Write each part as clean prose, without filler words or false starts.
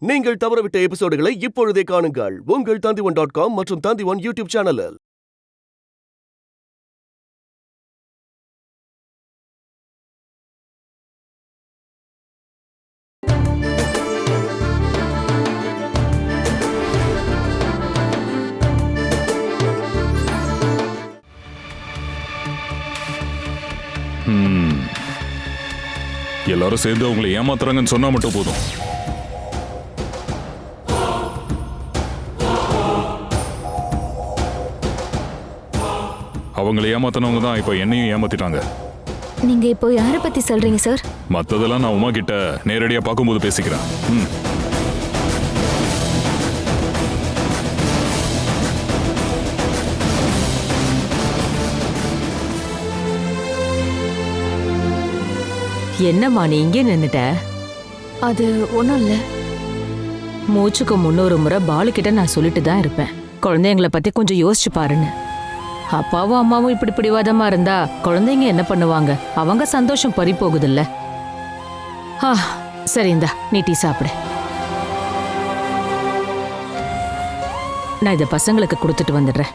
நீங்கள் தவறவிட்ட எபிசோடுகளை இப்பொழுதே காணுங்கள் உங்கள் Tandivan.com மற்றும் Tandivan யூடியூப் சேனலில். எல்லாரும் சேர்ந்து அவங்களை ஏமாத்துறாங்கன்னு சொன்னா மட்டும் போதும். அவங்களை ஏமாத்தினவங்க தான் இப்ப என்னையும் ஏமாத்திட்டாங்க. நீங்க இப்போ யாரை பத்தி சொல்றீங்க சார்? மத்ததெல்லாம் நான் உமா கிட்ட நேரடியா பார்க்கும்போது பேசிக்கிறேன். என்னம்மா நீ இங்கே நின்னுட்ட? அது ஒன்றும் இல்லை. மூச்சுக்கு 300 முறை பாலுக்கிட்ட நான் சொல்லிட்டு தான் இருப்பேன், குழந்தைங்களை பத்தி கொஞ்சம் யோசிச்சு பாருன்னு. அப்பாவும் அம்மாவும் இப்படி பிடிவாதமா இருந்தா குழந்தைங்க என்ன பண்ணுவாங்க? அவங்க சந்தோஷம் பறி போகுதுல்ல. சரி, இந்தா நீ டீ சாப்பிடு. நான் இதை பசங்களுக்கு கொடுத்துட்டு வந்துடுறேன்.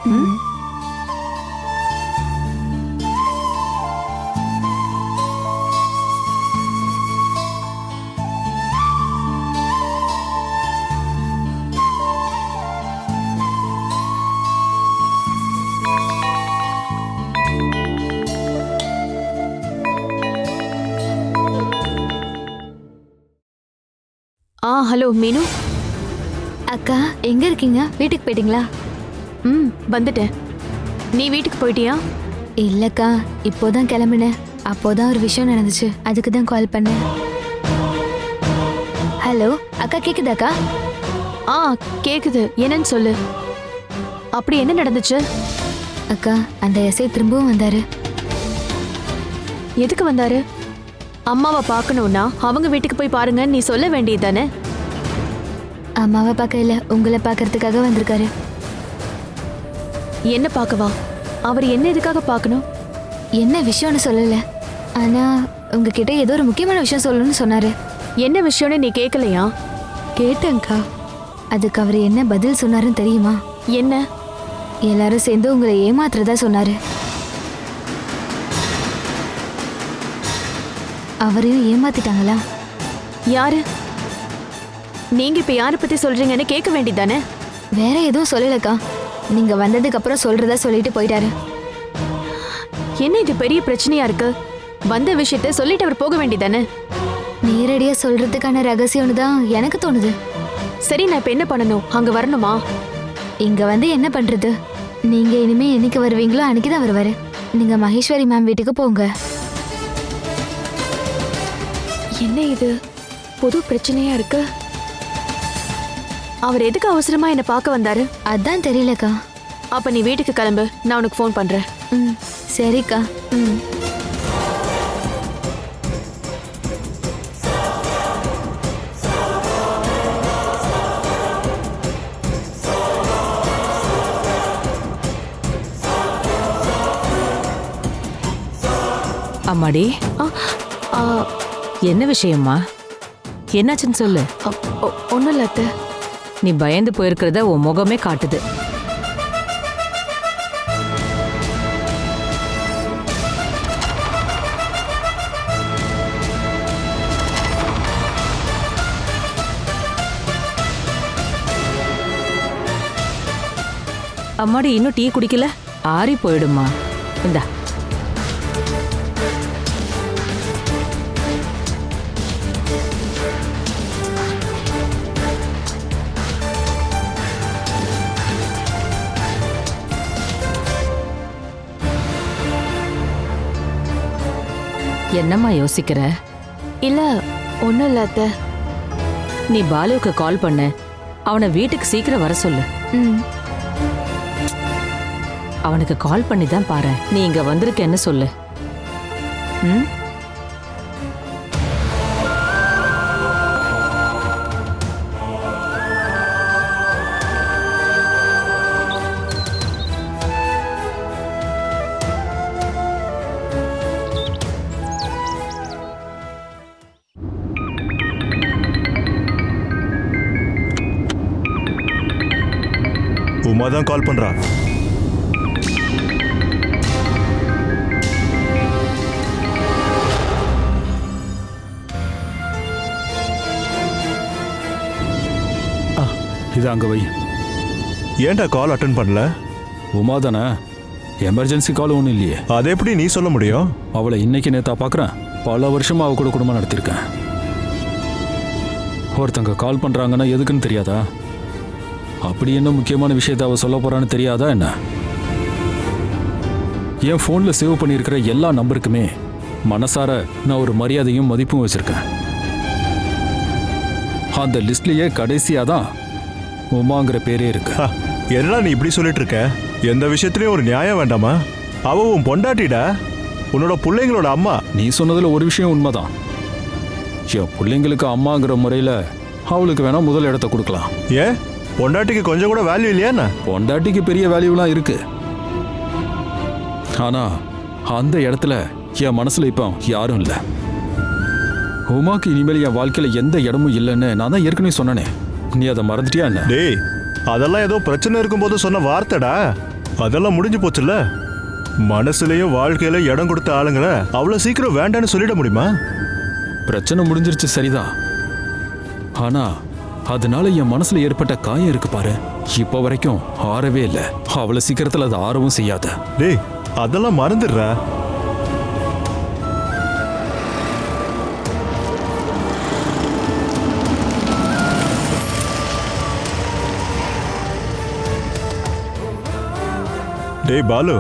ஹலோ மீனு அக்கா, எங்க இருக்கீங்க? வீட்டுக்கு போயிட்டீங்களா? வந்துட்டேன். நீ வீட்டுக்கு போயிட்டியா? இல்லக்கா, இப்போதான் கிளம்பினேன். அப்போதான் ஒரு விஷயம் நடந்துச்சு, அதுக்கு தான் கால் பண்ணேன். ஹலோ அக்கா, கேக்குதாக்கா? கேக்குது. என்னன்னு சொல்லு. அப்படி என்ன நடந்துச்சு? அக்கா, அந்த எஸ்ஐ திரும்பவும் வந்தாரு. எதுக்கு வந்தாரு? அம்மாவை பார்க்கணும்னா அவங்க வீட்டுக்கு போய் பாருங்க நீ சொல்ல வேண்டியது தானே? அம்மாவை பார்க்க இல்ல, உங்களை பார்க்கறதுக்காக வந்திருக்காரு. என்ன பார்க்கவா? அவர் என்ன எதுக்காக பார்க்கணும்? என்ன விஷயம்னு சொல்லல, ஆனா உங்ககிட்ட ஏதோ ஒரு முக்கியமான விஷயம் சொல்லணும்னு சொன்னாரு. என்ன விஷயம்னு நீ கேட்கலையா? கேட்டேங்க்கா. அதுக்கு அவர் என்ன பதில் சொன்னாருன்னு தெரியுமா? என்ன? எல்லாரும் சேர்ந்து உங்களை ஏமாத்துறதா சொன்னாரு. அவரையும் ஏமாத்திட்டாங்களா? யாரு? நீங்க இப்ப யாரை பத்தி சொல்றீங்கன்னு கேட்க வேண்டியதானே? வேற எதுவும் சொல்லலக்கா, நீங்க வந்ததுக்கு அப்புறம் சொல்றதா சொல்லிட்டு போயிட்டாரு. என்ன இது பெரிய பிரச்சனையா இருக்கு? வந்த விஷயத்த சொல்லிட்டு அவர் போக வேண்டியதானே? நேரடியா சொல்றதுக்கான ரகசியம்னு தான் எனக்கு தோணுது. சரி, நான் இப்ப என்ன பண்ணணும்? அங்க வரணுமா? இங்க வந்து என்ன பண்றது? நீங்க இனிமே என்னைக்கு வருவீங்களோ அன்னைக்குதான் வருவாரு. நீங்க மகேஸ்வரி மேம் வீட்டுக்கு போங்க. என்ன இது புது பிரச்சனையா இருக்கு? அவர் எதுக்கு அவசரமா என்ன பார்க்க வந்தாரு? அதான் தெரியலக்கா. அப்ப நீ வீட்டுக்கு கிளம்பு, நான் உனக்கு ஃபோன் பண்றேன். சரிக்கா. அம்மாடி, என்ன விஷயம்மா? என்னாச்சுன்னு சொல்லு. ஒன்றும் இல்லை அத்தை. நீ பயந்து போயிருக்கிறத உன் முகமே காட்டுது. அம்மாடி, இன்னும் டீ குடிக்கல? ஆறி போயிடுமா. இந்தா. என்னம்மா யோசிக்கிற? இல்ல, ஒன்றும் இல்லை அத்தை. நீ பாலுவுக்கு கால் பண்ணு, அவனை வீட்டுக்கு சீக்கிரம் வர சொல்லு. அவனுக்கு கால் பண்ணி தான் பாரு, நீ இங்க வந்திருக்கேன்னு சொல்லு. உமா தான் கால் பண்றா. இது அங்க வை. ஏன்டா கால் அட்டன் பண்ணல? உமா தானே, எமர்ஜென்சி கால் ஒன்றும் இல்லையே. அதை எப்படி நீ சொல்ல முடியும்? அவளை இன்னைக்கு நேத்தா பார்க்குறேன். பல வருஷமா அவ கூட குடும்பம் நடத்தியிருக்கேன். ஒருத்தங்க கால் பண்றாங்கன்னா எதுக்குன்னு தெரியாதா? அப்படி என்ன முக்கியமான விஷயத்த அவ சொல்ல போறான்னு தெரியாதா என்ன? என் ஃபோன்ல சேவ் பண்ணியிருக்கிற எல்லா நம்பருக்குமே மனசார நான் ஒரு மரியாதையும் மதிப்பும் வச்சிருக்கேன். அந்த லிஸ்ட்லயே கடைசியா தான் உமாங்கிற பேரே இருக்கு. என்னடா நீ இப்படி சொல்லிட்டு இருக்க? எந்த விஷயத்துலயும் ஒரு நியாயம் வேண்டாமா? அவ உன் பொண்டாட்டிடா, உன்னோட பிள்ளைங்களோட அம்மா. நீ சொன்னதுல ஒரு விஷயம் உண்மைதான். என் பிள்ளைங்களுக்கு அம்மாங்கிற முறையில அவளுக்கு வேணா முதல் இடத்த கொடுக்கலாம். ஏன் பொண்டாட்டிக்கு கொஞ்சம் கூட வேல்யூ இல்லையா? பொண்டாட்டிக்கு பெரிய வேல்யூலாம் இருக்கு. ஆனா அந்த இடத்துல என் மனசுல இப்போ யாரும் இல்லை. உமாக்கு இனிமேல் என் வாழ்க்கையில எந்த இடமும் இல்லைன்னு நான் தான் ஏற்கனவே சொன்னேனே. நீ அதை மறந்துட்டியா என்ன? டேய், அதெல்லாம் ஏதோ பிரச்சனை இருக்கும்போது சொன்ன வார்த்தைடா. அதெல்லாம் முடிஞ்சு போச்சுல்ல. மனசுலயும் வாழ்க்கையில இடம் கொடுத்த ஆளுங்களை அவ்வளவு சீக்கிரம் வேண்டான்னு சொல்லிட முடியுமா? பிரச்சனை முடிஞ்சிருச்சு சரிதான். ஆனா அதனால என் மனசுல ஏற்பட்ட காயம் இருக்கு பாரு, இப்ப வரைக்கும் ஆறவே இல்லை. அவ்வளவு சீக்கிரத்துல அது ஆறவும் செய்யாத. டேய், அதெல்லாம் மறந்துடுறா. டேய் பாலு,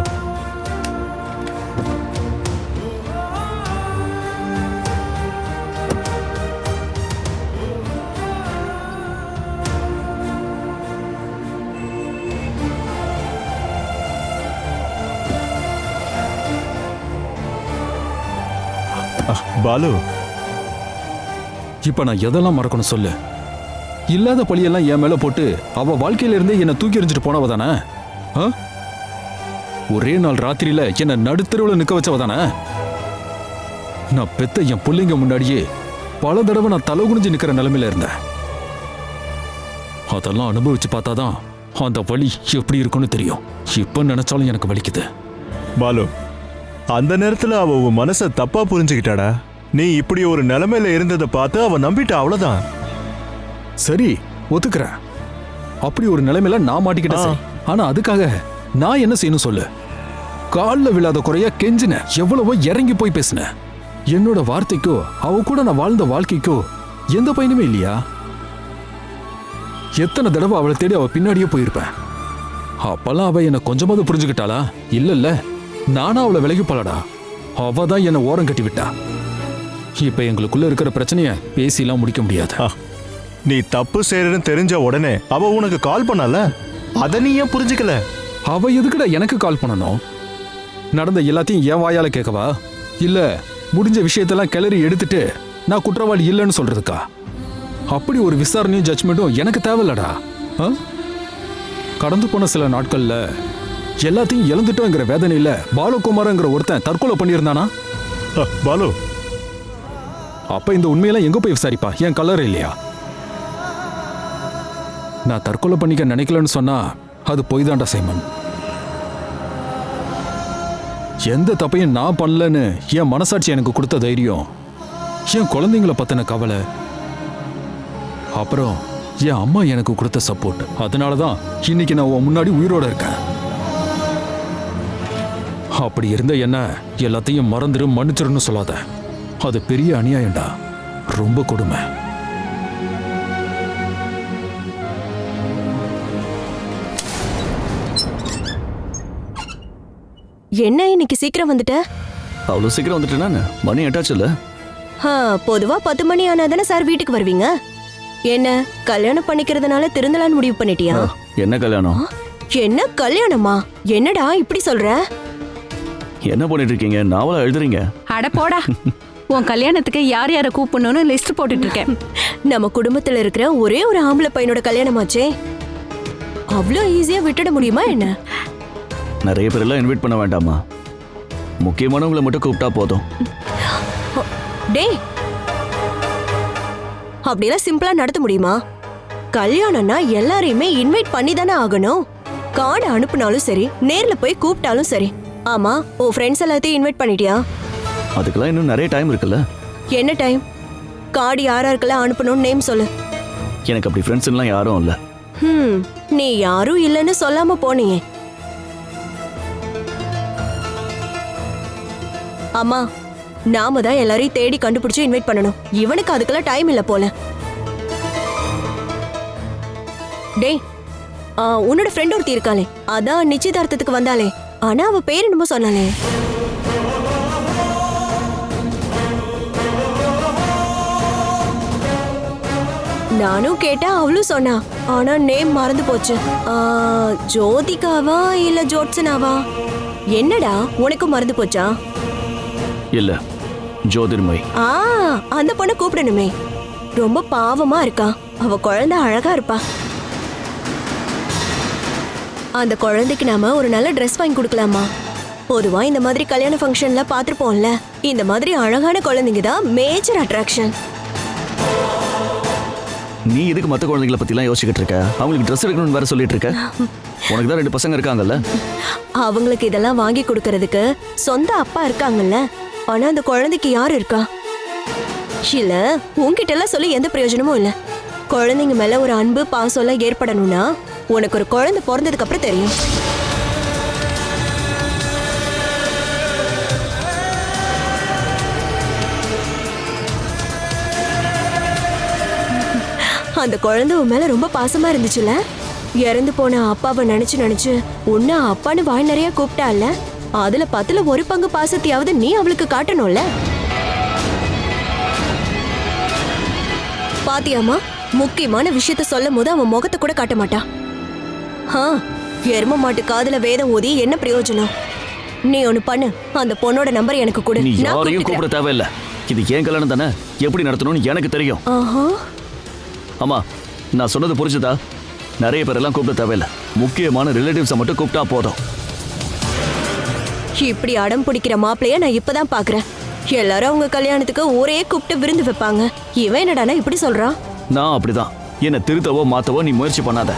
பாலு, இப்ப நான் எதெல்லாம் மறக்கணும் சொல்லு? இல்லாத பழியெல்லாம் என் மேல போட்டு அவ வாழ்க்கையில இருந்தே என்னை தூக்கி எறிஞ்சிட்டு போனவ தானே? ஒரே நாள் ராத்திரியில என்ன நடுத்தருவில் நிக்க வச்சவ தானே? நான் பெத்த என் பிள்ளைங்க முன்னாடியே பல தடவை நான் தலை குனிஞ்சு நிக்கிற நிலைமையில இருந்தேன். அதெல்லாம் அனுபவிச்சு பார்த்தாதான் அந்த வலி எப்படி இருக்குன்னு தெரியும். இப்ப நினைச்சாலும் எனக்கு வலிக்குது. பாலு, அந்த நேரத்துல அவ உன் மனசை தப்பா புரிஞ்சுக்கிட்டாடா. நீ இப்படி ஒரு நிலைமையில இருந்ததை பார்த்து அவ நம்பிட்டா, அவ்வளவுதான். சரி, ஒத்துக்கிறேன். அப்படி ஒரு நிலைமையில நான் மாட்டிக்கிட்டேன். சரி. ஆனா அதுக்காக நான் என்ன செய்யணும் சொல்லு? கால்ல விழாத குறையா கெஞ்சின, எவ்வளவோ இறங்கி போய் பேசின. என்னோட வார்த்தைக்கோ அவ கூட நான் வாழ்ந்த வாழ்க்கைக்கோ எந்த பயனுமே இல்லையா? எத்தனை தடவை அவளை தேடி அவ பின்னாடியே போயிருப்பேன். அப்பெல்லாம் அவ என்ன கொஞ்சமாவது புரிஞ்சுக்கிட்டாளா? இல்ல, நானா அவளை விலகி போலடா. அவ தான் என்ன ஓரம் கட்டி விட்டா. இப்ப எங்களுக்குள்ள இருக்கிற பிரச்சனைய பேசிலாம் முடிக்க முடியாது. நீ தப்பு செய்யறன்னு தெரிஞ்ச உடனே அவ உனக்கு கால் பண்ணால, அத நீ ஏன் புரிஞ்சுக்கல? அவ எதுக்குடா எனக்கு கால் பண்ணணும்? நடந்த எல்லாத்தையும் என் வாயால கேட்கவா? இல்ல முடிஞ்ச விஷயத்தெல்லாம் கிளறி எடுத்துட்டு நான் குற்றவாளி இல்லைன்னு சொல்றதுக்கா? அப்படி ஒரு விசாரணையும் ஜட்ஜ்மெண்ட்டும் எனக்கு தேவையில்லடா. கடந்து போன சில நாட்கள்ல எல்லாத்தையும் இழந்துட்டோங்கிற வேதனையில பாலுகுமாரங்கிற ஒருத்தன் தற்கொலை பண்ணியிருந்தானா? பாலு, அப்ப இந்த உண்மையெல்லாம் எங்க போய் விசாரிப்பா? என் கல்லறை இல்லையா? நான் தற்கொலை பண்ணிக்க நினைக்கலன்னு சொன்னா அது பொய் தாண்டா சைமன். எந்த தப்பையும் நான் பண்ணலன்னு என் மனசாட்சி எனக்கு கொடுத்த தைரியம், என் குழந்தைங்களை பத்தின கவலை, அப்புறம் என் அம்மா எனக்கு கொடுத்த சப்போர்ட். அதனாலதான் இன்னைக்கு நான் உன் முன்னாடி உயிரோட இருக்கேன். அப்படி இருந்த என்ன எல்லாத்தையும் மறந்துரு, மன்னிச்சிருன்னு சொல்லாத. அது பெரிய அநியாயம்டா, ரொம்ப கொடுமை. என்ன இன்னைக்கு சீக்கிரம் வந்துட்ட? அவ்வளவு சீக்கிரம் வந்துட்டேனா? மணி 8 ஆச்சுல்ல? பொதுவா 10 மணி ஆனாதானே சார் வீட்டுக்கு வருவீங்க. என்ன கல்யாணம் பண்ணிக்கிறதுனால திருந்தலான்னு முடிவு பண்ணிட்டியா? என்ன கல்யாணம்? என்ன கல்யாணமா? என்னடா இப்படி சொல்ற? என்ன பண்ணிட்டு இருக்கீங்க? நாவலா எழுதுறீங்க? அட போடா. உன் கல்யாணத்துக்கு யார் யாரை கூப்பிடணும்னு லிஸ்ட் போட்டுட்டு இருக்கேன். நம்ம குடும்பத்துல இருக்கிற ஒரே ஒரு ஆம்பளை பையனோட கல்யாணமாச்சே, அவ்வளோ ஈஸியா விட்டுட முடியுமா என்ன? நிறைய பேரெல்லாம் இன்வைட் பண்ண வேண்டாமா? முக்கியமானவங்களை மட்டும் கூப்பிட்டா போதும். டேய், அப்படிலாம் சிம்பிளா நடத்த முடியுமா? கல்யாணம்னா எல்லாரையுமே இன்வைட் பண்ணி தானே ஆகணும். கார்டு அனுப்புனாலும் சரி நேர்ல போய் கூப்பிட்டாலும் சரி. ஆமா, உன் ஃப்ரெண்ட்ஸ் எல்லாத்தையும் இன்வைட் பண்ணிட்டியா? அதுக்கெல்லாம் இன்னும் நிறைய டைம் இருக்குல்ல. என்ன டைம்? கார்டு யாராருக்கெல்லாம் அனுப்பணும்னு நேம் சொல்லு. எனக்கு அப்படி ஃப்ரெண்ட்ஸ்லாம் யாரும் இல்ல. நீ யாரும் இல்லைன்னு சொல்லாம போனியே. அம்மா, நாம தான் எல்லாரையும் தேடி கண்டுபிடிச்சு இன்வைட் பண்ணணும். இவனுக்கு அதுக்கெல்லாம் டைம் இல்ல போல. டேய், உன்னோட ஃப்ரெண்ட் ஒருத்தி இருக்காளே, அதான் நிச்சயதார்த்தத்துக்கு வந்தாளே, ஆனா அவ பேர் என்னமோ சொன்னாலே. நானும் கேட்டா அவளும் சொன்னா, ஆனா நேம் மறந்து போச்சு. ஜோதிகாவா இல்ல ஜோட்சனாவா? என்னடா உனக்கும் மறந்து போச்சா? இல்ல, ஜோதிர்மய். அந்த பொண்ணை கூப்பிடணுமே. ரொம்ப பாவமா இருக்கா. அவ குழந்தை அழகா இருப்பா. அந்த குழந்தைக்கு நாம ஒரு நல்ல ட்ரெஸ் வாங்கி கொடுக்கலாமா? பொதுவா இந்த மாதிரி கல்யாண ஃபங்க்ஷன்ல பாத்துருப்போம்ல, இந்த மாதிரி அழகான குழந்தைங்க தான் மேஜர் அட்ராக்ஷன். நீ எதுக்கு மத்த குழந்தைகளை பத்திலாம் யோசிச்சுட்டு இருக்க? அவங்களுக்கு ட்ரெஸ் எடுக்கணும்னு வேற சொல்லிட்டு இருக்க. உனக்கு தான் 2 பசங்க இருக்காங்கல்ல. அவங்களுக்கு இதெல்லாம் வாங்கி கொடுக்கறதுக்கு சொந்த அப்பா இருக்காங்கல்ல. ஆனா அந்த குழந்தைக்கு யாரு இருக்கா? இல்ல, உன்கிட்ட எல்லாம் சொல்லி எந்த பிரயோஜனமும் இல்ல. குழந்தைங்க மேல ஒரு அன்பு பாசம் எல்லாம் ஏற்படணும்னா உனக்கு ஒரு குழந்தை பிறந்ததுக்கு அப்புறம் தெரியும். அந்த குழந்தை உன் மேல ரொம்ப பாசமா இருந்துச்சுல. இறந்து போன அப்பாவை நினைச்சு நினைச்சு உன்ன அப்பான்னு வாய் நிறைய கூப்பிட்டால. அதுல 10ல் 1 பங்கு பாசத்தையாவது நீ அவளுக்கு காட்டணும்ல. பாத்தியாமா, முக்கியமான விஷயத்த சொல்லும் போது அவன் முகத்தை கூட காட்ட மாட்டான். எரும மாட்டு காதுல வேதம் ஓதி என்ன பிரயோஜனம்? நீ ஒண்ணு பண்ணு, அந்த பொண்ணோட நம்பர் எனக்கு கொடு. நீ யாரையும் கூப்பிட தேவையில்ல. இது ஏன் கல்யாணம் தானே, எப்படி நடத்தணும்னு எனக்கு தெரியும். ஆமா, நான் சொன்னது புரிஞ்சுதா? நிறைய பேரெல்லாம் கூப்பிட தேவையில்ல. முக்கியமான ரிலேட்டிவ்ஸை மட்டும் கூப்பிட்டா போதும். இப்படி அடம் பிடிக்கிற மாப்பிளைய நான் இப்பதான் பாக்குறேன். எல்லாரும் அவங்க கல்யாணத்துக்கு ஊரே கூப்பிட்டு விருந்து வைப்பாங்க. இவன் என்னடானா இப்படி சொல்றான்? நான் அப்படிதான். என்ன திருத்தவோ மாத்தவோ நீ முயற்சி பண்ணாத.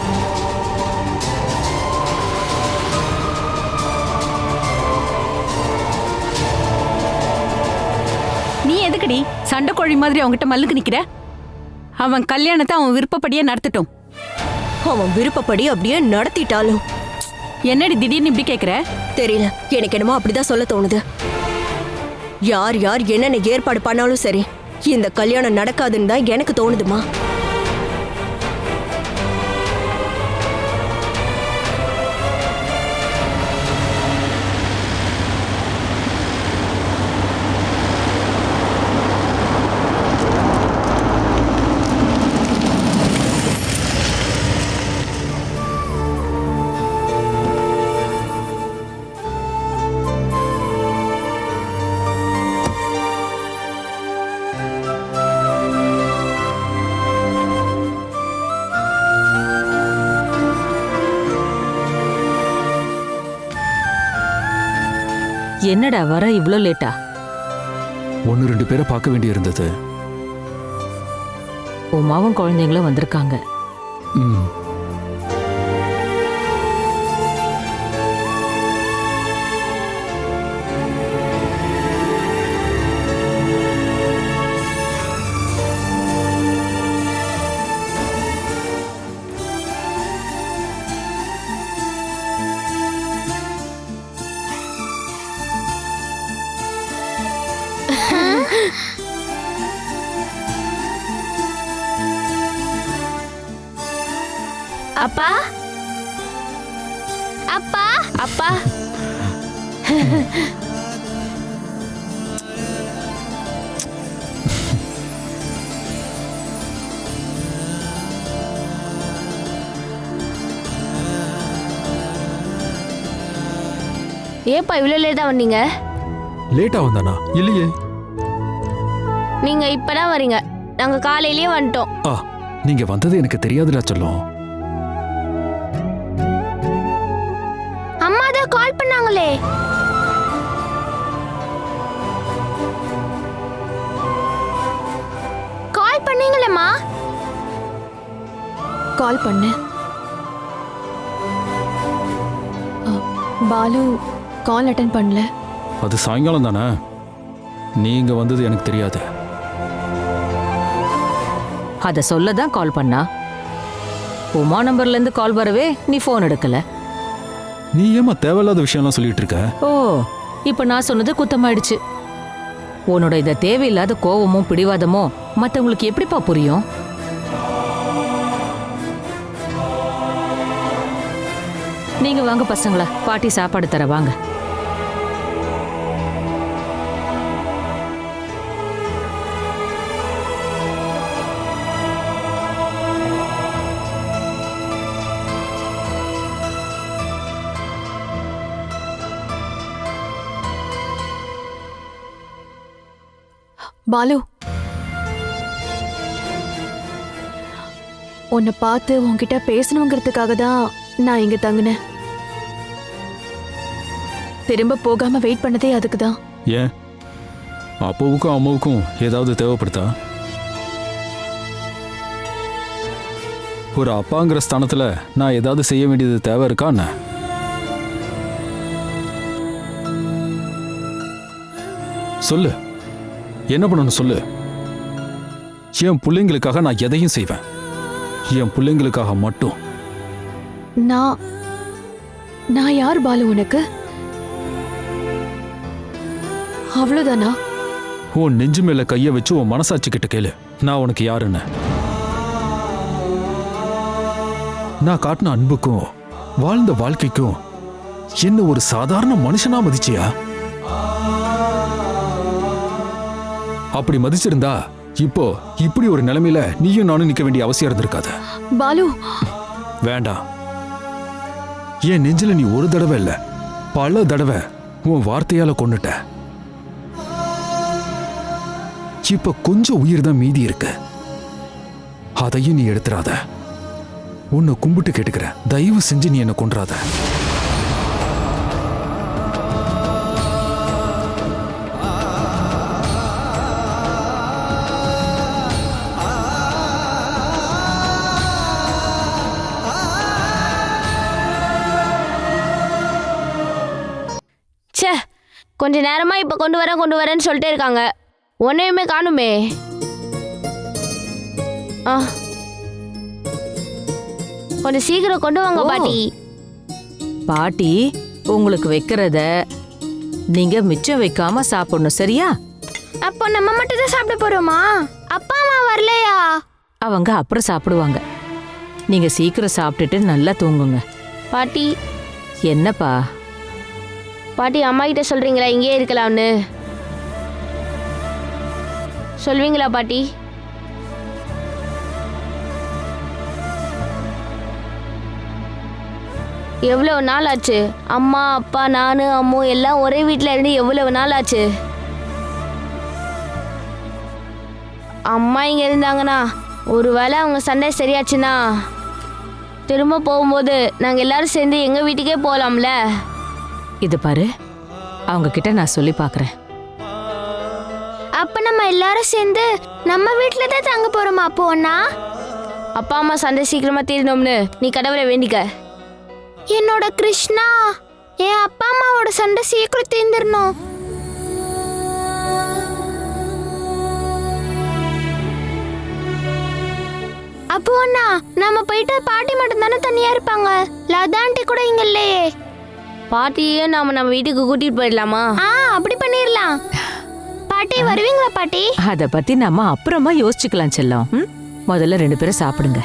நீ எதுக்குடி சண்டை கோழி மாதிரி அவங்ககிட்ட மல்லுக்கு நிக்கிற? அவன் கல்யாணத்தை அவன் விருப்பப்படியே நடத்தட்டும். அவன் விருப்பப்படி அப்படியே நடத்திட்டாலும் என்னடி திடீர்னு இப்படி கேக்குற? தெரியல, எனக்கு என்னமோ அப்படிதான் சொல்ல தோணுது. யார் யார் என்னென்ன ஏற்பாடு பண்ணாலும் சரி, இந்த கல்யாணம் நடக்காதுன்னு தான் எனக்கு தோணுதுமா. என்னடா வர இவ்ளோ லேட்டா? 1-2 பேரை பார்க்க வேண்டி இருந்தது. உமாவும் குழந்தைங்களும் வந்திருக்காங்க. ம். அப்பா, அப்பா, அப்பா. ஏப்பா இவ்வளோ லேட்டா வந்தீங்க? லேட்டா வந்தானா? இல்லையே. நீங்க இப்பதான் வரீங்க. நாங்க காலையிலேயே வந்துட்டோம். நீங்க வந்தது எனக்கு தெரியாதுடா சொல்லும். அம்மா தான் கால் பண்ணாங்களே. கால் பண்ணீங்களேம்மா? கால் பண்ணு. பாலு கால் அட்டன் பண்ணல. அது சாயங்காலம் தானே, நீங்க வந்தது எனக்கு தெரியாது. அத சொல்லதான் கால் பண்ணா. உமா நம்பர்ல இருந்து கால் வரவே நீ போன் எடுக்கல. நீ ஏமா தேவையில்லாத விஷயம்லாம் சொல்லிட்டு இருக்க? ஓ, இப்ப நான் சொன்னது குத்தமாயிடுச்சு. உன்னோட இந்த தேவையில்லாத கோவமும் பிடிவாதமும் மத்தவங்களுக்கு எப்படிப்பா புரியும்? நீங்க வாங்க பசங்களா, பாட்டி சாப்பாடு தர வாங்க. பாலு, உன்னை பார்த்து உன்கிட்ட பேசணுங்கிறதுக்காக தான் நான் இங்க தங்கினேன். திரும்ப போகாம வெயிட் பண்ணதே அதுக்கு தான். ஏன் அப்பாவுக்கும் அம்மாவுக்கும் ஏதாவது தேவைப்படுதா? ஒரு அப்பாங்கிற ஸ்தானத்துல நான் ஏதாவது செய்ய வேண்டியது தேவை இருக்கா என்ன? சொல்லு, என்ன பண்ணணும் சொல்லு. என் பிள்ளைங்களுக்காக நான் எதையும் செய்வேன், என் பிள்ளைங்களுக்காக மட்டும். நான் யார் பாலு உனக்கு? அவ்வளவுதானா? உன் நெஞ்சு மேல கைய வச்சு உன் மனசாட்சி கிட்ட கேளு, நான் உனக்கு யாருன்னு. நான் காட்டின அன்புக்கும் வாழ்ந்த வாழ்க்கைக்கும் என்ன ஒரு சாதாரண மனுஷனா மதிச்சியா? அப்படி மதிச்சிருந்தா இப்போ இப்படி ஒரு நிலைமையில நீயும் நானும் நிக்க வேண்டிய அவசியம் இருந்திருக்காது. பாலு வேண்டாம். என் நெஞ்சில நீ ஒரு தடவை இல்ல பல தடவை உன் வார்த்தையால கொன்னுட்ட. இப்ப கொஞ்சம் உயிர் தான் மீதி இருக்கு, அதையும் நீ எடுத்துறாத. உன்னை கும்பிட்டு கேட்டுக்கிற, தயவு செஞ்சு நீ என்ன கொன்றாத. ச்சே, கொஞ்ச நேரமா இப்ப கொண்டு வரேன்னு சொல்லிட்டே இருக்காங்க, ஒன்னையுமே காணுமே. கொஞ்சம் சீக்கிரம் கொண்டு வாங்க பாட்டி. பாட்டி உங்களுக்கு வைக்கிறத நீங்க மிச்சம் வைக்காம சாப்பிடணும், சரியா? அப்போ நம்ம மட்டும் தான் சாப்பிட போறோமா? அப்பா அம்மா வரலையா? அவங்க அப்புறம் சாப்பிடுவாங்க. நீங்க சீக்கிரம் சாப்பிட்டுட்டு நல்லா தூங்குங்க. பாட்டி. என்னப்பா? பாட்டி, அம்மா கிட்ட சொல்றீங்களா இங்கே இருக்கலாம்னு? சொல்வீங்களா பாட்டி? எவ்வளவு நாள் ஆச்சு? அம்மா அப்பா நானு அம்மு எல்லாம் ஒரே வீட்டில் இருந்து எவ்வளவு நாள் ஆச்சு? அம்மா இங்க இருந்தாங்கன்னா ஒருவேளை அவங்க சண்டை சரியாச்சுன்னா திரும்ப போகும்போது நாங்கள் எல்லாரும் சேர்ந்து எங்க வீட்டுக்கே போகலாம்ல. இது பாரு, அவங்க கிட்ட நான் சொல்லி பார்க்கறேன். அப்ப நம்ம எல்லாரும் சேர்ந்து நம்ம வீட்ல தான் தங்க போறோமா? அப்போ அண்ணா அப்பா அம்மா சண்டை சீக்கிரமா தீரணும்னு நீ கடவுளை வேண்டிக்க. என்னோட கிருஷ்ணா, என் அப்பா அம்மாவோட சண்டை சீக்கிரம் தீர்ந்துடணும். அப்போ அண்ணா நம்ம போயிட்டு பாட்டி மட்டும் தானே தனியா இருப்பாங்க, லதா ஆண்டி கூட இங்க இல்லையே. பாட்டியே நம்ம வீட்டுக்கு கூட்டிட்டு போயிடலாமா? அப்படி பண்ணிடலாம். பாட்டி வருவீங்களா பாட்டி? அத பத்தி நம்ம அப்புறமா யோசிச்சுக்கலாம் செல்லம். முதல்ல 2 பேரும் சாப்பிடுங்க.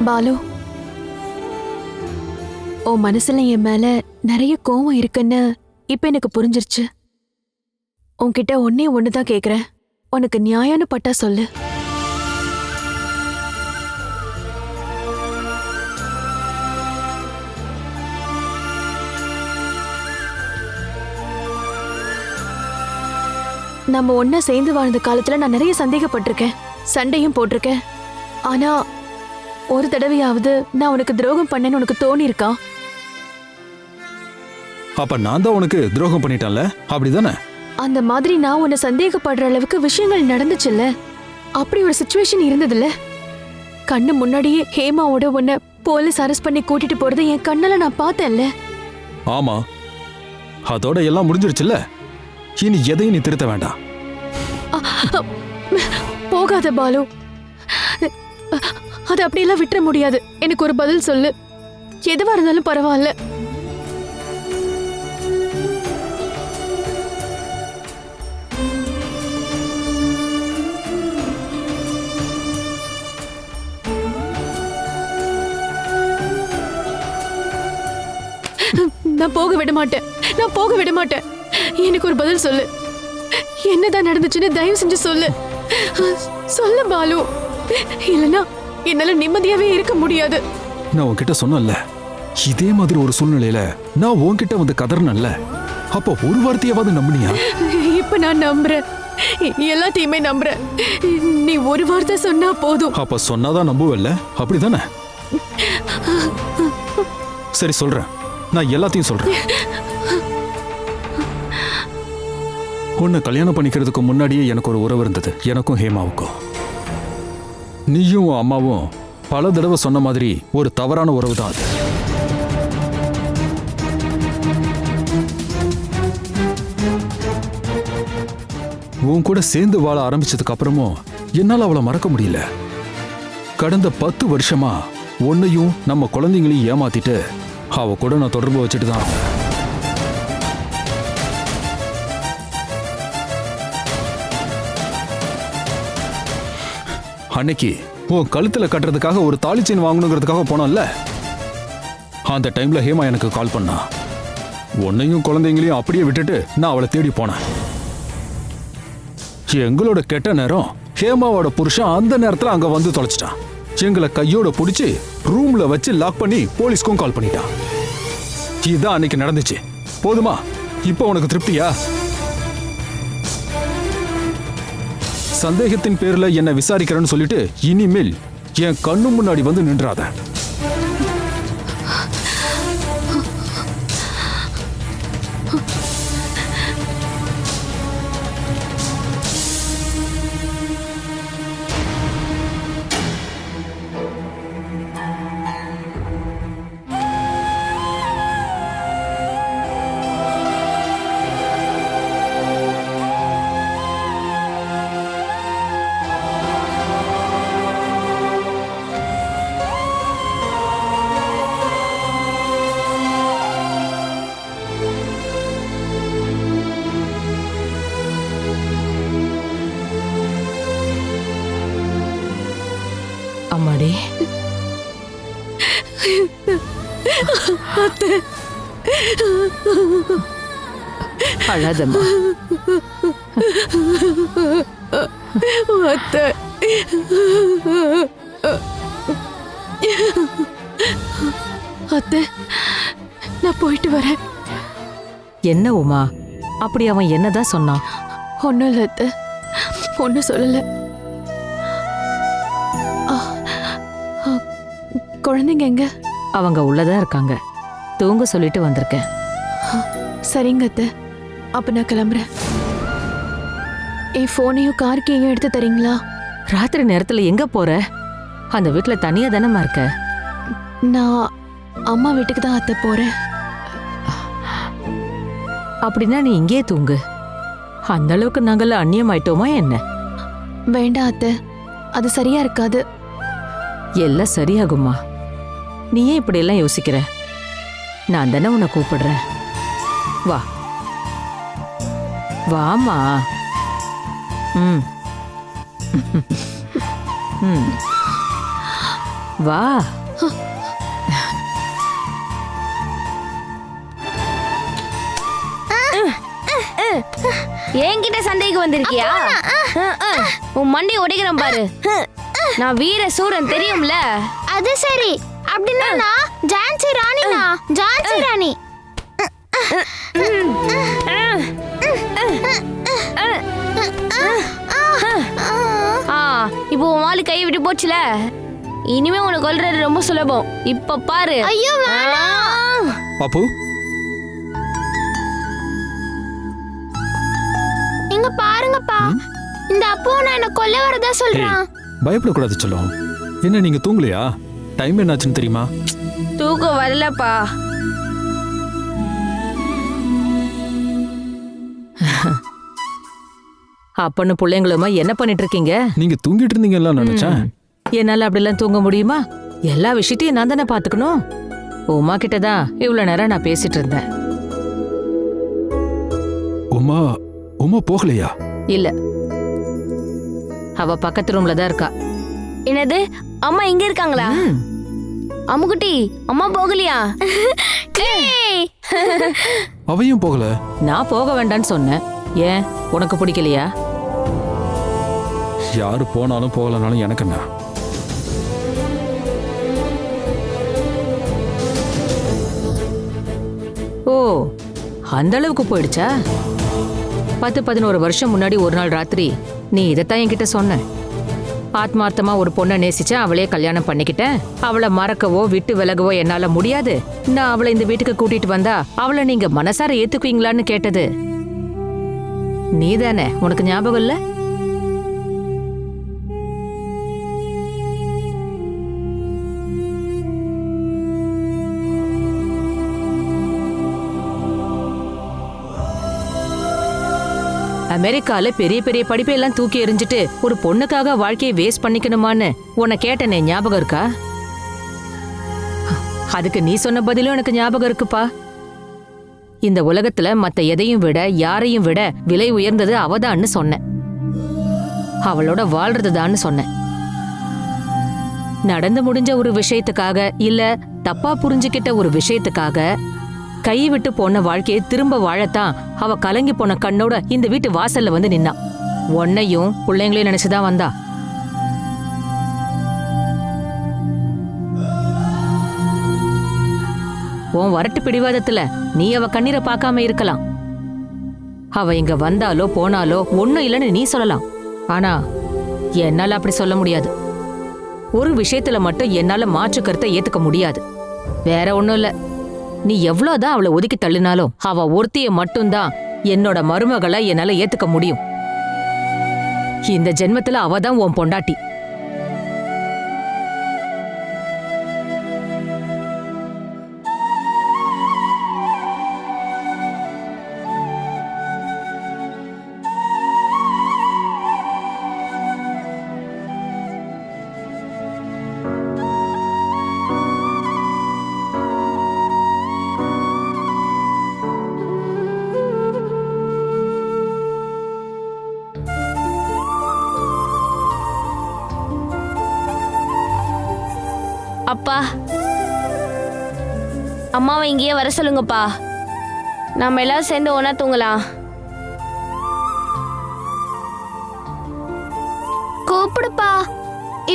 பாலு, உன் மனசுல என் மேல நிறைய கோவம் இருக்குன்னு இப்ப எனக்கு புரிஞ்சிருச்சு. உன்கிட்ட ஒன்னே ஒண்ணுதான் கேக்குறேன். உனக்கு நியாயம்னு பட்டா சொல்லு. நம்ம ஒன்னா சேர்ந்து வாழ்ந்த காலத்துல நான் நிறைய சந்தேகப்பட்டிருக்கேன், சண்டையும் போட்டிருக்கேன். ஆனா ஒரு தடவையாவது நான் உனக்கு துரோகம் பண்ணேன்னு உனக்கு தோணி இருக்கா? அப்ப நான் தான் உனக்கு துரோகம் பண்ணிட்டேன்ல, அப்படிதானே? அந்த மாதிரி நான் உன்னை சந்தேகப்படுற அளவுக்கு விஷயங்கள் நடந்துச்சுல்ல. அப்படி ஒரு சிச்சுவேஷன் இருந்ததுல்ல. கண்ணு முன்னாடியே ஹேமாவோட உன்னை போலீஸ் அரெஸ்ட் பண்ணி கூட்டிட்டு போறதை என் கண்ணால நான் பார்த்தேன்ல. ஆமா, அதோட எல்லாம் முடிஞ்சிருச்சுல்ல. இனி எதையும் நீ திருத்த வேண்டாம். போகாத பாலு, அது அப்படியெல்லாம் விட்டுற முடியாது. எனக்கு ஒரு பதில் சொல்லு. எதுவா இருந்தாலும் பரவாயில்ல. நான் போக விட மாட்டேன், நான் போக விட மாட்டேன். எனக்கு ஒரு பதில் சொல்லு. என்னதான் நடந்துச்சுன்னு தயவு செஞ்சு சொல்லு. சொல்லு பாலு, இல்லனா என்னால நிம்மதியாவே இருக்க முடியாது. நான் உன்கிட்ட சொன்னேன்ல, இதே மாதிரி ஒரு சூழ்நிலையில நான் உன்கிட்ட வந்து கதறனல்ல, அப்ப ஒரு வார்த்தையாவது நம்பினியா? இப்ப நான் நம்புறேன், எல்லாத்தையுமே நம்புறேன். நீ ஒரு வார்த்தை சொன்னா போதும். அப்ப சொன்னாதான் நம்புவல்ல, அப்படிதானே? சரி சொல்றேன், நான் எல்லாத்தையும் சொல்றேன். உன்னை கல்யாணம் பண்ணிக்கிறதுக்கு முன்னாடியே எனக்கு ஒரு உறவு இருந்தது, எனக்கும் ஹேமாவுக்கும். நீயும் உன் அம்மாவும் பல தடவை சொன்ன மாதிரி ஒரு தவறான உறவு தான் அது. உன் கூட சேர்ந்து வாழ ஆரம்பிச்சதுக்கு அப்புறமும் என்னால அவளை மறக்க முடியல. கடந்த 10 வருஷமா உன்னையும் நம்ம குழந்தைங்களையும் ஏமாத்திட்டு அவ கூட நான் தொடர்பு வச்சுட்டு தான் இருக்கேன். அன்னைக்கு உன் கழுத்துல கட்டுறதுக்காக ஒரு தாலி செயின் வாங்கணுங்கிறதுக்காக போனோம்ல, அந்த டைம்ல ஹேமா எனக்கு கால் பண்ணா. உன்னையும் குழந்தைங்களையும் அப்படியே விட்டுட்டு நான் அவளை தேடி போனேன். எங்களோட கெட்ட நேரம் ஹேமாவோட புருஷன் அந்த நேரத்துல அங்க வந்து தொலைச்சிட்டான். எங்களை கையோட பிடிச்சி ரூம்ல வச்சு லாக் பண்ணி போலீஸ்க்கும் கால் பண்ணிட்டான். இதுதான் அன்னைக்கு நடந்துச்சு. போதுமா? இப்போ உனக்கு திருப்தியா? சந்தேகத்தின் பேர்ல என்ன விசாரிக்கிறேன்னு சொல்லிட்டு இனிமேல் என் கண்ணு முன்னாடி வந்து நின்றாத. அம்மாடி, அழாதம்மா. அத்தை, அத்தை, நான் போயிட்டு வரேன். என்ன உமா, அப்படி அவன் என்னதான் சொன்னான்? ஒன்றும் இல்லை அத்தை, ஒன்றும் சொல்லலை. குழந்தைங்க எங்க? அவங்க உள்ளதான் இருக்காங்க. தூங்க சொல்லிட்டு வந்திருக்கேன். சரிங்க அத்தை, அப்ப நான் கிளம்புறேன். என் போனையும் கார் கீயும் எடுத்து தரீங்களா? ராத்திரி நேரத்துல எங்க போற? அந்த வீட்டுல தனியா தானமா இருக்க? நான் அம்மா வீட்டுக்கு தான் அத்தை போறேன். அப்படின்னா நீ இங்கேயே தூங்கு. அந்த அளவுக்கு நாங்கெல்லாம் அந்நியமாயிட்டோமா என்ன? வேண்டாம் அத்தை, அது சரியா இருக்காது. எல்லாம் சரியாகுமா. நீ ஏன் இப்படி எல்லாம் யோசிக்கிற? நான் தானே உன்னை கூப்பிடுறேன். வா வாமா. ம் ம் வா. என்கிட்ட சண்டைக்கு வந்திருக்கியா? உன் மண்டையை உடைக்கிறேன் பாரு. நான் வீர சூரன் தெரியும்ல. அது சரி. அப்படின்னா நான் ஜான்சி ராணினா? ஜான்சி ராணி. இப்போ உன் வாலு கை விட்டு போச்சுல. இனிமே உனக்கு கொல்றது ரொம்ப சுலபம். இப்ப பாரு. ஐயோ பாப்பு, இங்க பாருங்கப்பா. இந்த அப்போ நான் என்ன கொல்ல வரதா சொல்றான். பயப்படக்கூடாது சொல்லும். என்ன நீங்க தூங்கலையா? டைம் என்னாச்சுன்னு தெரியுமா? தூக்கம் வரலப்பா. அப்பன்னு பிள்ளைங்களுமா என்ன பண்ணிட்டு இருக்கீங்க? நீங்க தூங்கிட்டு இருந்தீங்கல்ல நினைச்சேன். என்னால அப்படிலாம் தூங்க முடியுமா? எல்லா விஷயத்தையும் நான் தானே பாத்துக்கணும். உமா கிட்டதான் இவ்வளவு நேரம் நான் பேசிட்டு இருந்தேன். உமா உமா போகலையா? இல்ல, அவ பக்கத்து ரூம்ல தான் இருக்கா. என்னது? அம்மா இங்க இருக்காங்களா? அம்முக்குட்டி, அம்மா போகலையா? அவையும் போகல. நான் போக வேண்டான்னு சொன்னேன். ஏன், உனக்கு பிடிக்கலையா? யாரு போனாலும் போகலனாலும் எனக்கு என்ன? ஓ, அந்த அளவுக்கு போயிடுச்சா? 10-11 வருஷம் முன்னாடி ஒரு நாள் ராத்திரி நீ இதைத்தான் என்கிட்ட சொன்ன. ஆத்மார்த்தமா ஒரு பொண்ணை நேசிச்சா அவளே கல்யாணம் பண்ணிக்கிட்டேன். அவளை மறக்கவோ விட்டு விலகவோ என்னால முடியாது. நான் அவளை இந்த வீட்டுக்கு கூட்டிட்டு வந்தா அவளை நீங்க மனசார ஏத்துக்குவீங்களான்னு கேட்டது நீதானே? உனக்கு ஞாபகம் இல்ல? அமெரிக்கால பெரிய பெரிய படிப்பையெல்லாம் தூக்கி எறிஞ்சிட்டு ஒரு பொண்ணுக்காக வாழ்க்கையை வேஸ்ட் பண்ணிக்கணுமான்னு உன்னை கேட்டனே, ஞாபகம் இருக்கா? அதுக்கு நீ சொன்ன பதிலும் எனக்கு ஞாபகம் இருக்குப்பா. இந்த உலகத்துல மத்த எதையும் விட யாரையும் விட விலை உயர்ந்தது அவதான்னு சொன்னேன். அவளோட வாழ்றதுதான்னு சொன்னேன். நடந்து முடிஞ்ச ஒரு விஷயத்துக்காக இல்ல தப்பா புரிஞ்சுக்கிட்ட ஒரு விஷயத்துக்காக கை விட்டு போன வாழ்க்கையை திரும்ப வாழத்தான் அவ கலங்கி போன கண்ணோட இந்த வீட்டு வாசல்ல வந்து நின்னா. உன்னையும் பிள்ளைங்களையும் நினைச்சுதான் வந்தா. உன் வரட்டு பிடிவாதத்துல நீ அவ கண்ணீரை பார்க்காம இருக்கலாம். அவ இங்க வந்தாலோ போனாலோ ஒண்ணும் இல்லைன்னு நீ சொல்லலாம். ஆனா என்னால அப்படி சொல்ல முடியாது. ஒரு விஷயத்துல மட்டும் என்னால மாற்று கருத்தை ஏத்துக்க முடியாது. வேற ஒண்ணும் இல்ல, நீ எவ்வளவுதான் அவளை ஒதுக்கி தள்ளினாலும் அவ ஒருத்திய மட்டும்தான் என்னோட மருமகளை என்னால ஏத்துக்க முடியும். இந்த ஜென்மத்துல அவதான் உன் பொண்டாட்டி. அப்பா, அம்மாவை இங்கேயே வர சொல்லுங்கப்பா. நாம எல்லாரும் சேர்ந்து ஒண்ணா தூங்கலாம். கூப்பிடுப்பா.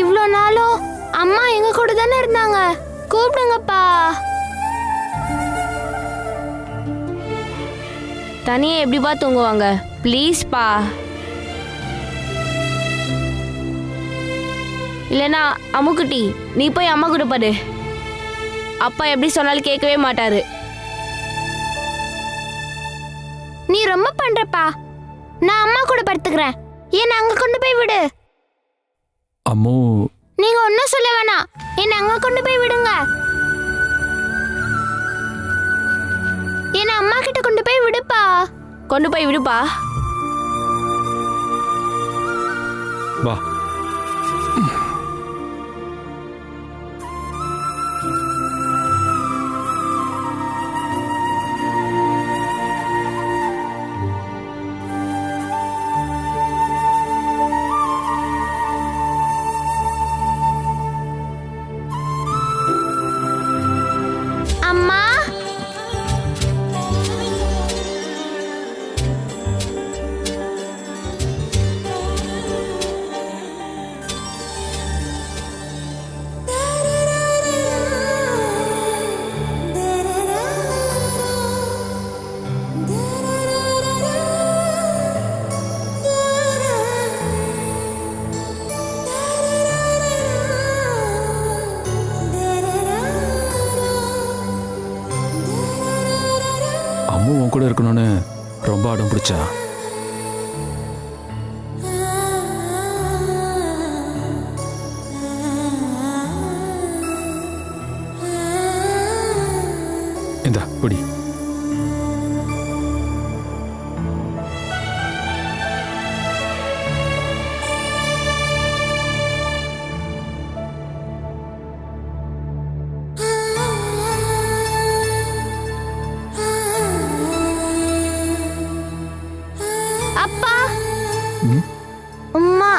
இவ்வளோ நாளும் அம்மா எங்க கூட தானே இருந்தாங்க. கூப்பிடுங்கப்பா. தனியா எப்படிப்பா தூங்குவாங்க? ப்ளீஸ்ப்பா. இல்லைனா அம்முக்குட்டி, நீ போய் அம்மா கூட பாரு. அப்பா எப்படி சொன்னாலும் கேட்கவே மாட்டாரு. நீ ரொம்ப பண்றப்பா. நான் அம்மா கூட படுத்துக்கிறேன். என்ன அங்க கொண்டு போய் விடு. அம்மோ, நீங்க ஒன்னும் சொல்ல வேணாம். என்ன அங்க கொண்டு போய் விடுங்க. என்ன அம்மா கிட்ட கொண்டு போய் விடுப்பா. கொண்டு போய் விடுப்பா. வா. கூட இருக்கணும்னு ரொம்ப அடம் பிடிச்சா. இந்தா குடி. அப்பா அம்மா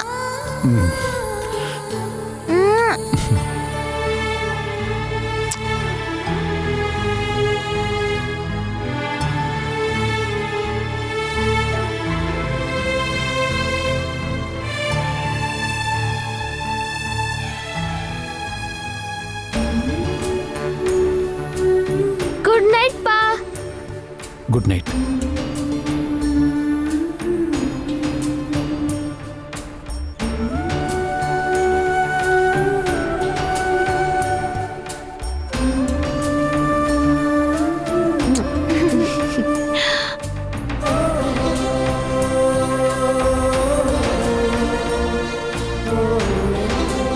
குட் நைட் பா. Good night.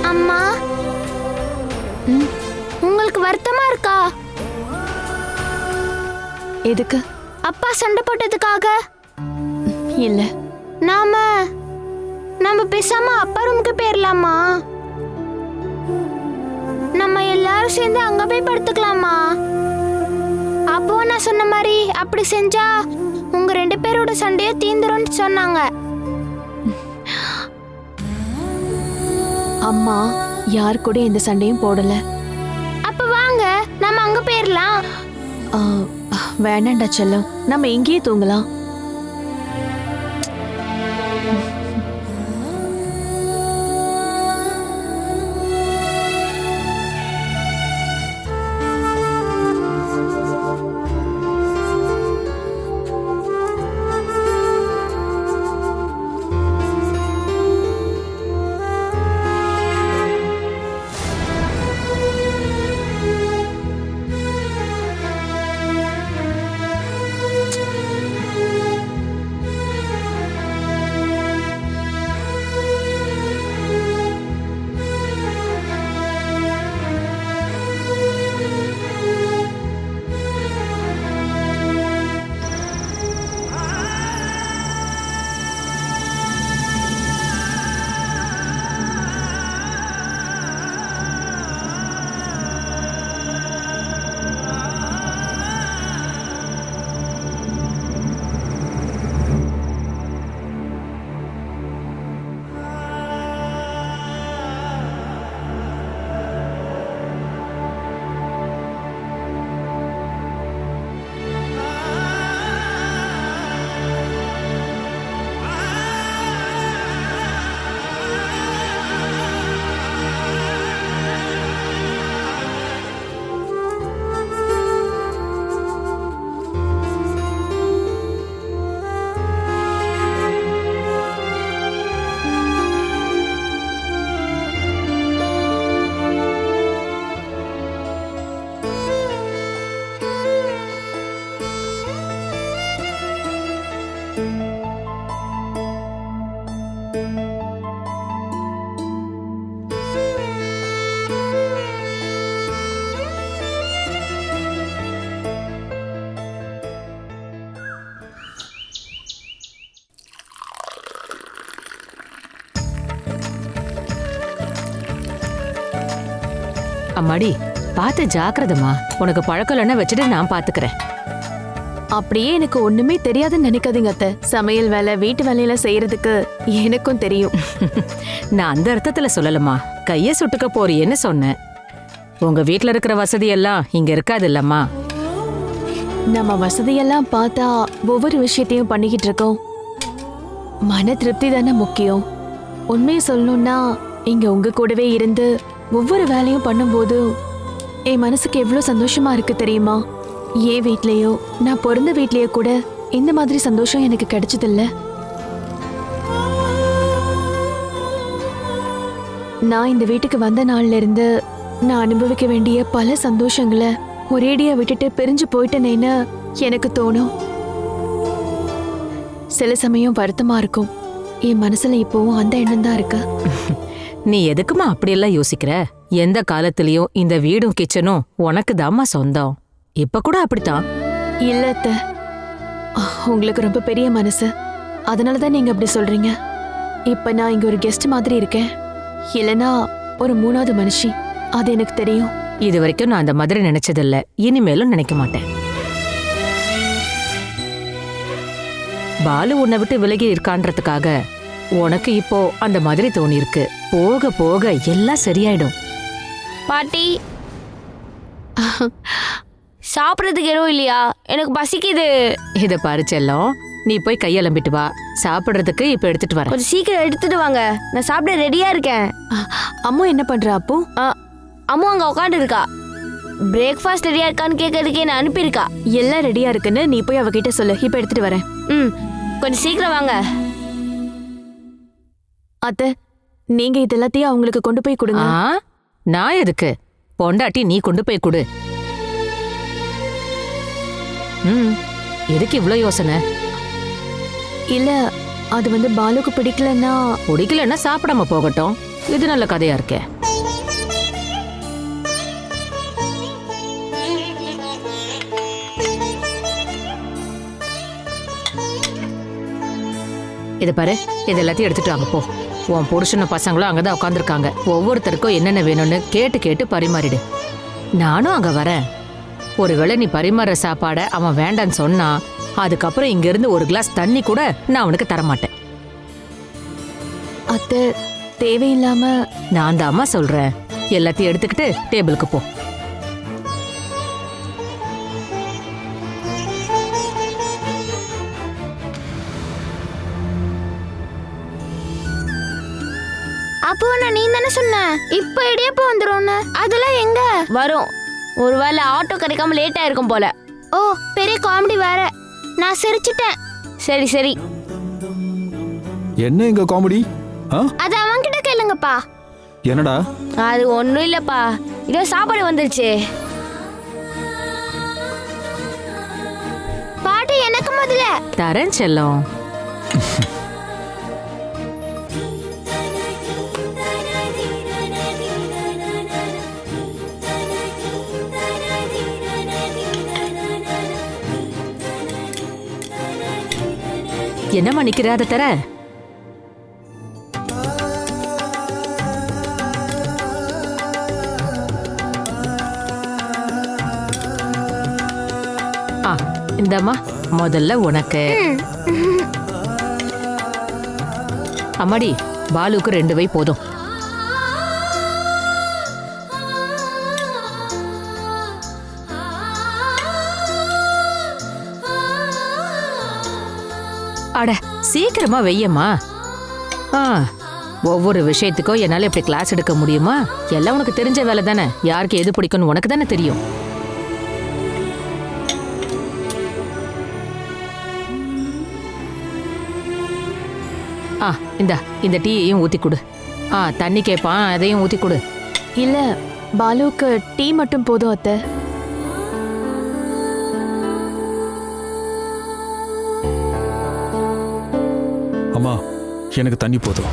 அம்மா உங்களுக்கு வருத்தமா இருக்கா? எதுக்கு? அப்பா சண்டை போட்டதுக்காக இல்ல. நாம பேசாம அப்பா ரூமுக்கு போயிடலாமா? நம்ம எல்லாரும் சேர்ந்து அங்க போய் படுத்துக்கலாமா? அப்போ நான் சொன்ன மாதிரி அப்படி செஞ்சா உங்க 2 பேரோட சண்டையும் தீந்துரும்னு சொன்னாங்க. அம்மா யார் கூட எந்த சண்டையும் போடல. அப்ப வாங்க நம்ம அங்க போயிடலாம். வேண்டாண்டா செல்லம், நம்ம இங்கேயே தூங்கலாம். அம்மாடி பார்த்து ஜாக்கிரதமா. உனக்கு பழக்கம் இல்லைன்னா வச்சுட்டு நான் பாத்துக்கிறேன். அப்படியே எனக்கு ஒண்ணுமே தெரியாதுன்னு நினைக்காதீங்க அத்தை. சமையல் வேலை வீட்டு வேலையில செய்யறதுக்கு எனக்கும் தெரியும். நான் அந்த அர்த்தத்துல சொல்லலம்மா, கைய சுட்டுக்க போறியேன்னு சொன்னேன். உங்க வீட்ல இருக்கிற வசதி எல்லாம் இங்க இருக்காது இல்லம்மா. நம்ம வசதியெல்லாம் பார்த்தா ஒவ்வொரு விஷயத்தையும் பண்ணிக்கிட்டு இருக்கோம். மன திருப்தி தானே முக்கியம். உண்மையை சொல்லணும்னா இங்க உங்க கூடவே இருந்து ஒவ்வொரு வேலையும் பண்ணும்போது என் மனசுக்கு எவ்வளவு சந்தோஷமா இருக்கு தெரியுமா? என் வீட்லயோ நான் பிறந்த வீட்லயோ கூட இந்த மாதிரி சந்தோஷம் எனக்கு கிடைச்சதில்ல. நான் இந்த வீட்டுக்கு வந்த நாள்ல இருந்து நான் அனுபவிக்க வேண்டிய பல சந்தோஷங்களை ஒரேடியா விட்டுட்டு பிரிஞ்சு போயிட்டேனேன்னு எனக்கு தோணும். சில சமயம் வருத்தமா இருக்கும். என் மனசுல இப்போவும் அந்த எண்ணம் தான் இருக்கு. நீ எதுக்குமா அப்படியெல்லாம் யோசிக்கிற? எந்த காலத்திலயும் இந்த வீடும் கிச்சனும் உனக்கு தாம்மா சொந்தம். இப்ப கூட அப்படித்தான். இல்ல அத்தை, உங்களுக்கு ரொம்ப பெரிய மனசு, அதனாலதான் நீங்க அப்படி சொல்றீங்க. இப்ப நான் இங்க ஒரு கெஸ்ட் மாதிரி இருக்கேன், இல்லனா ஒரு மூணாவது மனுஷி, அது எனக்கு தெரியும். இது வரைக்கும் நான் அந்த மாதிரி நினைச்சதில்ல, இனிமேலும் நினைக்க மாட்டேன். பாலு உன்னை விட்டு விலகி இருக்கான்றதுக்காக உனக்கு இப்போ அந்த மாதிரி தோணி இருக்கு. போக போக எல்லாம் சரியாயிடும். பாட்டி சாப்பிட்றதுக்கு எதுவும் இல்லையா? எனக்கு பசிக்குது. இத பாரு செல்லம், நீ போய் கையலம்பிட்டு வா. சாப்பிடுறதுக்கு இப்ப எடுத்துட்டு வரேன். கொஞ்சம் சீக்கிரம் எடுத்துட்டு வாங்க, நான் சாப்பிட ரெடியா இருக்கேன். அம்மா என்ன பண்றா அப்போ? அம்மா அங்க உட்காந்து இருக்கா. பிரேக்ஃபாஸ்ட் ரெடியா இருக்கான்னு கேட்கறதுக்கே நான் அனுப்பியிருக்கா. எல்லாம் ரெடியா இருக்குன்னு நீ போய் அவகிட்ட சொல்லு, இப்ப எடுத்துட்டு வரேன். கொஞ்சம் சீக்கிரம் வாங்க. அத்தை, நீங்க இதெல்லாத்தையும் அவங்களுக்கு கொண்டு போய் கொடுங்க. நான் எதுக்கு? பொண்டாட்டி நீ கொண்டு போய் கொடு. எதுக்கு இவ்ளோ யோசனை? இல்ல, அது பாலுக்கு பிடிக்கலன்னா சாப்பிடாம போகட்டும். இது நல்ல கதையா இருக்கே. இது பாரு, இது எல்லாத்தையும் எடுத்துட்டு வாங்க போ. உன் புருஷன பசங்களும் அங்கதான் உட்காந்துருக்காங்க. ஒவ்வொருத்தருக்கும் என்னென்ன வேணும்னு கேட்டு கேட்டு பரிமாறிடு. நானும் அங்க வரேன். ஒருவேளை நீ பரிமாற சாப்பாட அவன் வேண்டான்னு சொன்னா, அதுக்கப்புறம் இங்க இருந்து ஒரு கிளாஸ் தண்ணி கூட நான் அவனுக்கு தரமாட்டேன். அத்தை, தேவையில்லாம. நான் தாம்மா சொல்றேன், எல்லாத்தையும் எடுத்துக்கிட்டு டேபிளுக்கு போ. அப்போ நான் நீ தானே சொன்ன இப்ப இடியப்போ வந்துரும்னு. அதெல்லாம் எங்க வரும்? ஒருவேளை ஆட்டோ கிடைக்காம லேட் ஆயிருக்கும் போல. ஓ, பெரிய காமெடி வேற. நான் சிரிச்சிட்டேன். சரி சரி. என்ன இங்க காமெடி? அது அவன்கிட்ட கேளுங்கப்பா. என்னடா? அது ஒண்ணும் இல்லப்பா, இதோ சாப்பாடு வந்துருச்சு. பாட்டி எனக்கு முதல்ல தரேன் செல்லம். என்னம்மா நிக்கிற? அதை தர. இந்தம்மா, முதல்ல உனக்கு. அம்மாடி, பாலுக்கு 2 வை போதும். அட, சீக்கிரமா வெய்யம்மா. ஒவ்வொரு விஷயத்துக்கும் என்னால இப்படி கிளாஸ் எடுக்க முடியுமா? எல்லாம் உனக்கு தெரிஞ்ச வேலை தானே. யாருக்கு எது பிடிக்கும்னு உனக்கு தானே தெரியும். இந்த டீயையும் ஊத்தி கொடு. தண்ணி கேட்பான், அதையும் ஊத்தி கொடு. இல்ல, பாலுக்கு டீ மட்டும் போதும் அத்தை. அம்மா, எனக்கு தண்ணி போதும்.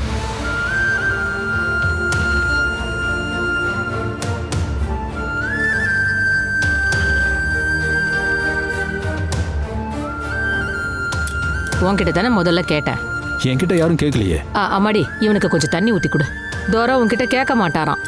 உன்கிட்ட தானே முதல்ல கேட்டேன். என்கிட்ட யாரும் கேட்கலையே. அம்மாடி, இவனுக்கு கொஞ்சம் தண்ணி ஊத்தி கொடு. தோரா உன்கிட்ட கேட்க மாட்டாராம்.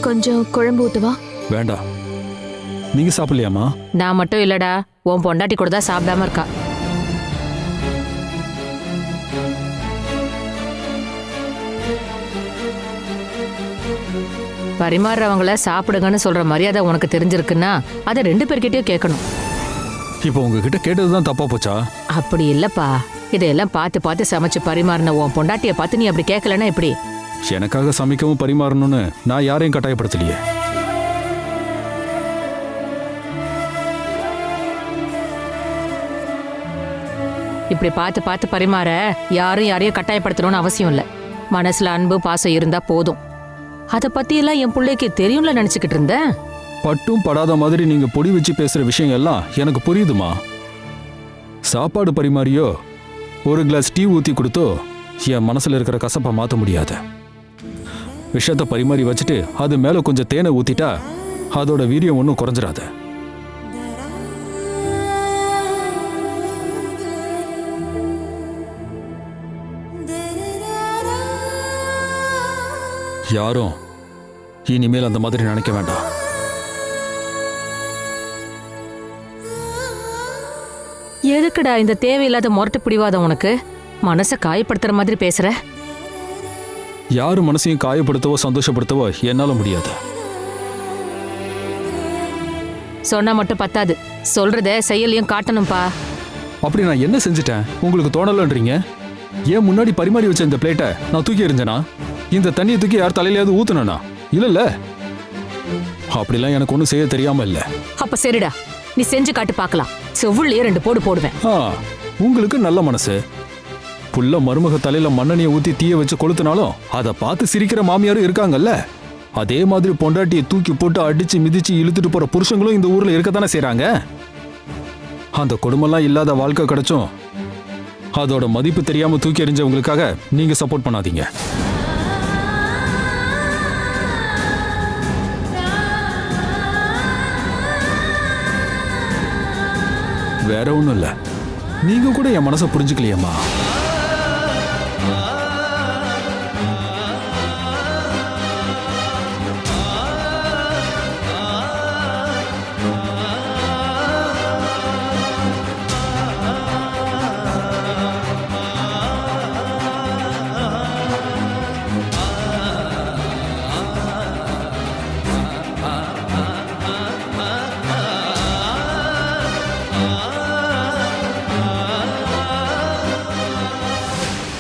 கொஞ்சம் குழம்பு ஊத்துவா? வேண்டாம். நீங்க சாப்பிடலையாமா? நான் மட்டும் இல்லடா, உன் பொண்டாட்டி கூட தான் சாப்பிடாம இருக்கா. பரிமாறுறவங்கள சாப்பிடுங்கன்னு சொல்ற மரியாதை உனக்கு தெரிஞ்சிருக்குன்னா அதை 2 பேர்கிட்டயும் கேட்கணும். இப்போ உங்ககிட்ட கேட்டதுதான் தப்பா போச்சா? அப்படி இல்லப்பா, இதையெல்லாம் பார்த்து பார்த்து சமைச்சு பரிமாறின உன் பொண்டாட்டிய பார்த்து நீ அப்படி கேட்கலன்னா எப்படி? எனக்காக சமைக்கவும் பரிமாறணும்னு நான் யாரையும் கட்டாயப்படுத்தலையே. இப்படி பார்த்து பார்த்து பரிமாற யாரும் யாரையும் கட்டாயப்படுத்தணும்னு அவசியம் இல்லை. மனசுல அன்பு பாசம் இருந்தா போதும். அதை பத்தி எல்லாம் என் பிள்ளைக்கு தெரியும்ல நினைச்சுக்கிட்டு இருந்தேன். பட்டும் படாத மாதிரி நீங்க பொடி வச்சு பேசுற விஷயம் எல்லாம் எனக்கு புரியுதுமா. சாப்பாடு பரிமாறியோ ஒரு கிளாஸ் டீ ஊத்தி கொடுத்தோ என் மனசுல இருக்கிற கசப்பை மாத்த முடியாது. விஷத்தை பரிமாறி வச்சுட்டு அது மேல கொஞ்சம் தேனை ஊத்திட்டா அதோட வீரியம் ஒன்றும் குறைஞ்சிடாது. யாரும் இனிமேல் அந்த மாதிரி நினைக்க வேண்டாம். எதுக்குடா இந்த தேவையில்லாத முரட்டு பிடிவாதம் உனக்கு? மனசை காயப்படுத்துற மாதிரி பேசுற. யாரு மனசையும் காயப்படுத்தவோ சந்தோஷப்படுத்தவோ என்னால முடியாது. சொன்னா மட்டும் பத்தாது, சொல்றத செயலையும் காட்டணும்பா. அப்படி நான் என்ன செஞ்சுட்டேன் உங்களுக்கு தோணலன்றீங்க? ஏன் முன்னாடி பரிமாறி வச்ச இந்த பிளேட்டை நான் தூக்கி எறிஞ்சனா? இந்த தண்ணியை தூக்கி யார் தலையிலையாவது ஊத்துனா? இல்லல்ல, அப்படிலாம் எனக்கு ஒன்றும் செய்ய தெரியாம இல்ல. அப்ப சரிடா, நீ செஞ்சு காட்டு பார்க்கலாம். செவ்வுள்ளே 2 போடு போடுவேன். உங்களுக்கு நல்ல மனசு. புள்ள மருமக தலையில மண்ணெண்ணையை ஊத்தி தீய வச்சு கொளுத்தினாலும் அதை பார்த்து சிரிக்கிற மாமியாரும் இருக்காங்கல்ல. அதே மாதிரி பொண்டாட்டியை தூக்கி போட்டு அடிச்சு மிதிச்சு இழுத்துட்டு போற புருஷங்களும் இந்த ஊர்ல இருக்கத்தானே செய்றாங்க. அந்த கொடுமெல்லாம் இல்லாத வாழ்க்கை கிடைச்சும் அதோட மதிப்பு தெரியாம தூக்கி எறிஞ்சவங்களுக்காக நீங்க சப்போர்ட் பண்ணாதீங்க. வேற ஒண்ணும் இல்ல, நீங்க கூட என் மனசை புரிஞ்சுக்கலையம்மா.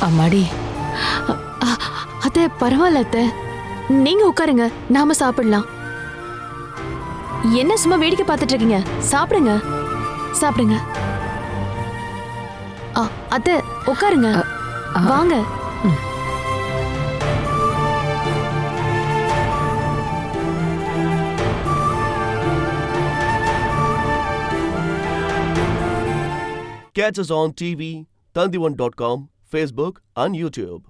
அம்மாடி, அத்தை பரவாயில்ல அத்தை, நீங்க உட்காருங்க, நாம சாப்பிடலாம். என்ன சும்மா வேடிக்கை பார்த்துட்டு இருக்கீங்க? சாப்பிடுங்க சாப்பிடுங்க. அத்தை உட்காருங்க, வாங்க. Catch us on TV, Tandivan.com, Facebook and YouTube.